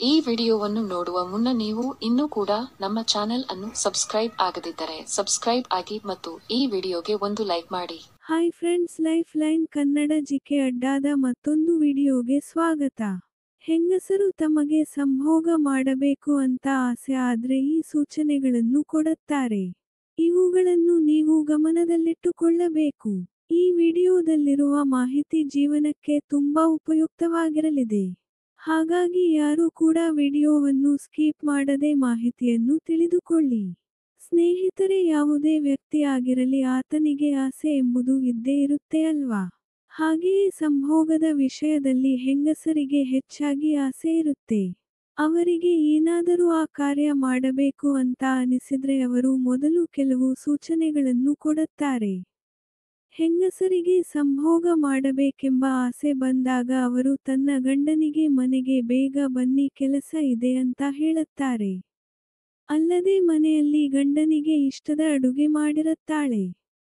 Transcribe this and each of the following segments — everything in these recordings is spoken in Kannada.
ಈ ವಿಡಿಯೋವನ್ನು ನೋಡುವ ಮುನ್ನ ನೀವು ಇನ್ನೂ ಕೂಡ ನಮ್ಮ ಚಾನೆಲ್ ಅನ್ನು ಸಬ್ಸ್ಕ್ರೈಬ್ ಆಗದಿದ್ದರೆ ಸಬ್ಸ್ಕ್ರೈಬ್ ಆಗಿ ಮತ್ತು ಈ ವಿಡಿಯೋಗೆ ಒಂದು ಲೈಕ್ ಮಾಡಿ. Hi friends, life line Kannada GK ಅಡ್ಡಾದ ಮತ್ತೊಂದು ವಿಡಿಯೋಗೆ ಸ್ವಾಗತ. ಹೆಂಗಸರು ತಮಗೆ ಸಂಭೋಗ ಮಾಡಬೇಕು ಅಂತ ಆಸೆ ಆದ್ರೆ ಈ ಸೂಚನೆಗಳನ್ನು ಕೊಡುತ್ತಾರೆ. ಇವುಗಳನ್ನು ನೀವು ಗಮನದಲ್ಲಿಟ್ಟುಕೊಳ್ಳಬೇಕು. ಈ ವಿಡಿಯೋದಲ್ಲಿರುವ ಮಾಹಿತಿ ಜೀವನಕ್ಕೆ ತುಂಬಾ ಉಪಯುಕ್ತವಾಗಿರಲಿದೆ. ಹಾಗಾಗಿ ಯಾರು ಕೂಡ ವಿಡಿಯೋವನ್ನು ಸ್ಕಿಪ್ ಮಾಡದೆ ಮಾಹಿತಿಯನ್ನು ತಿಳಿದುಕೊಳ್ಳಿ. ಸ್ನೇಹಿತರೆ, ಯಾವುದೇ ವ್ಯಕ್ತಿ ಆಗಿರಲಿ ಆತನಿಗೆ ಆಸೆ ಎಂಬುದು ಇದ್ದೇ ಇರುತ್ತೆ ಅಲ್ವಾ? ಹಾಗೆಯೇ ಸಂಭೋಗದ ವಿಷಯದಲ್ಲಿ ಹೆಂಗಸರಿಗೆ ಹೆಚ್ಚಾಗಿ ಆಸೆ ಇರುತ್ತೆ. ಅವರಿಗೆ ಏನಾದರೂ ಆ ಕಾರ್ಯ ಮಾಡಬೇಕು ಅಂತ ಅನಿಸಿದ್ರೆ ಅವರು ಮೊದಲು ಕೆಲವು ಸೂಚನೆಗಳನ್ನು ಕೊಡುತ್ತಾರೆ. ಹೆಂಗಸರಿಗೆ ಸಂಭೋಗ ಮಾಡಬೇಕೆಂಬ ಆಸೆ ಬಂದಾಗ ಅವರು ತನ್ನ ಗಂಡನಿಗೆ ಮನೆಗೆ ಬೇಗ ಬನ್ನಿ ಕೆಲಸ ಇದೆ ಅಂತ ಹೇಳುತ್ತಾರೆ. ಅಲ್ಲದೆ ಮನೆಯಲ್ಲಿ ಗಂಡನಿಗೆ ಇಷ್ಟದ ಅಡುಗೆ ಮಾಡಿರುತ್ತಾಳೆ.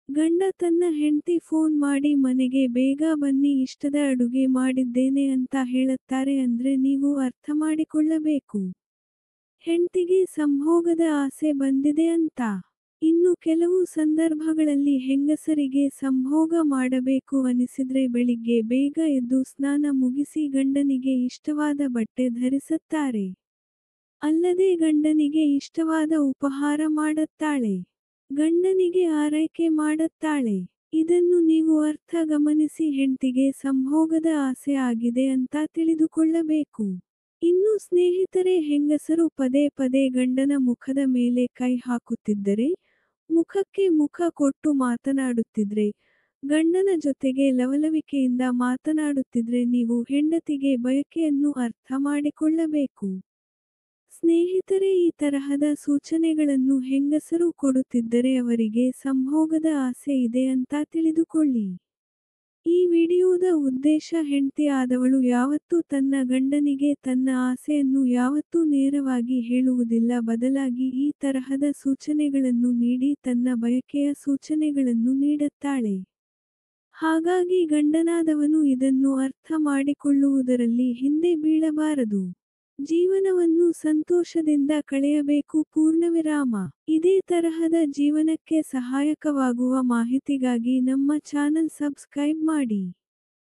ಗಂಡ ತನ್ನ ಹೆಂಡತಿ ಫೋನ್ ಮಾಡಿ ಮನೆಗೆ ಬೇಗ ಬನ್ನಿ ಇಷ್ಟದ ಅಡುಗೆ ಮಾಡಿದ್ದೇನೆ ಅಂತ ಹೇಳುತ್ತಾರೆ ಅಂದ್ರೆ ನೀವು ಅರ್ಥ ಮಾಡಿಕೊಳ್ಳಬೇಕು. ಹೆಂಡತಿಗೆ ಸಂಭೋಗದ ಆಸೆ ಬಂದಿದೆ ಅಂತ. ಇನ್ನು ಕೆಲವು ಸಂದರ್ಭಗಳಲ್ಲಿ ಹೆಂಗಸರಿಗೆ ಸಂಭೋಗ ಮಾಡಬೇಕು ಅನಿಸಿದ್ರೆ ಬೆಳಿಗ್ಗೆ ಬೇಗ ಎದ್ದು ಸ್ನಾನ ಮುಗಿಸಿ ಗಂಡನಿಗೆ ಇಷ್ಟವಾದ ಬಟ್ಟೆ ಧರಿಸುತ್ತಾರೆ. ಅಲ್ಲದೆ ಗಂಡನಿಗೆ ಇಷ್ಟವಾದ ಉಪಹಾರ ಮಾಡುತ್ತಾಳೆ. ಗಂಡನಿಗೆ ಆರೈಕೆ ಮಾಡುತ್ತಾಳೆ. ಇದನ್ನು ನೀವು ಅರ್ಥ ಗಮನಿಸಿ ಹೆಂಡತಿಗೆ ಸಂಭೋಗದ ಆಸೆ ಆಗಿದೆ ಅಂತ ತಿಳಿದುಕೊಳ್ಳಬೇಕು. ಇನ್ನು ಸ್ನೇಹಿತರೆ, ಹೆಂಗಸರು ಪದೇ ಪದೇ ಗಂಡನ ಮುಖದ ಮೇಲೆ ಕೈ ಹಾಕುತ್ತಿದ್ದರೆ, ಮುಖಕ್ಕೆ ಮುಖ ಕೊಟ್ಟು ಮಾತನಾಡುತ್ತಿದ್ರೆ, ಗಂಡನ ಜೊತೆಗೆ ಲವಲವಿಕೆಯಿಂದ ಮಾತನಾಡುತ್ತಿದ್ರೆ ನೀವು ಹೆಂಡತಿಗೆ ಬಯಕೆಯನ್ನು ಅರ್ಥ ಮಾಡಿಕೊಳ್ಳಬೇಕು. ಸ್ನೇಹಿತರೆ, ಈ ತರಹದ ಸೂಚನೆಗಳನ್ನು ಹೆಂಗಸರು ಕೊಡುತ್ತಿದ್ದರೆ ಅವರಿಗೆ ಸಂಭೋಗದ ಆಸೆ ಇದೆ ಅಂತ ತಿಳಿದುಕೊಳ್ಳಿ. ಈ ವಿಡಿಯೋದ ಉದ್ದೇಶ ಹೆಂಡತಿ ಆದವಳು ಯಾವತ್ತೂ ತನ್ನ ಗಂಡನಿಗೆ ತನ್ನ ಆಸೆಯನ್ನು ಯಾವತ್ತೂ ನೇರವಾಗಿ ಹೇಳುವುದಿಲ್ಲ, ಬದಲಾಗಿ ಈ ತರಹದ ಸೂಚನೆಗಳನ್ನು ನೀಡಿ ತನ್ನ ಬಯಕೆಯ ಸೂಚನೆಗಳನ್ನು ನೀಡುತ್ತಾಳೆ. ಹಾಗಾಗಿ ಗಂಡನಾದವನು ಇದನ್ನು ಅರ್ಥ ಮಾಡಿಕೊಳ್ಳುವುದರಲ್ಲಿ ಹಿಂದೆ ಬೀಳಬಾರದು. ಜೀವನವನ್ನು ಸಂತೋಷದಿಂದ ಕಳೆಯಬೇಕು. ಪೂರ್ಣವಿರಾಮ. ಇದೇ ತರಹದ ಜೀವನಕ್ಕೆ ಸಹಾಯಕವಾಗುವ ಮಾಹಿತಿಗಾಗಿ ನಮ್ಮ ಚಾನಲ್ ಸಬ್ಸ್ಕ್ರೈಬ್ ಮಾಡಿ.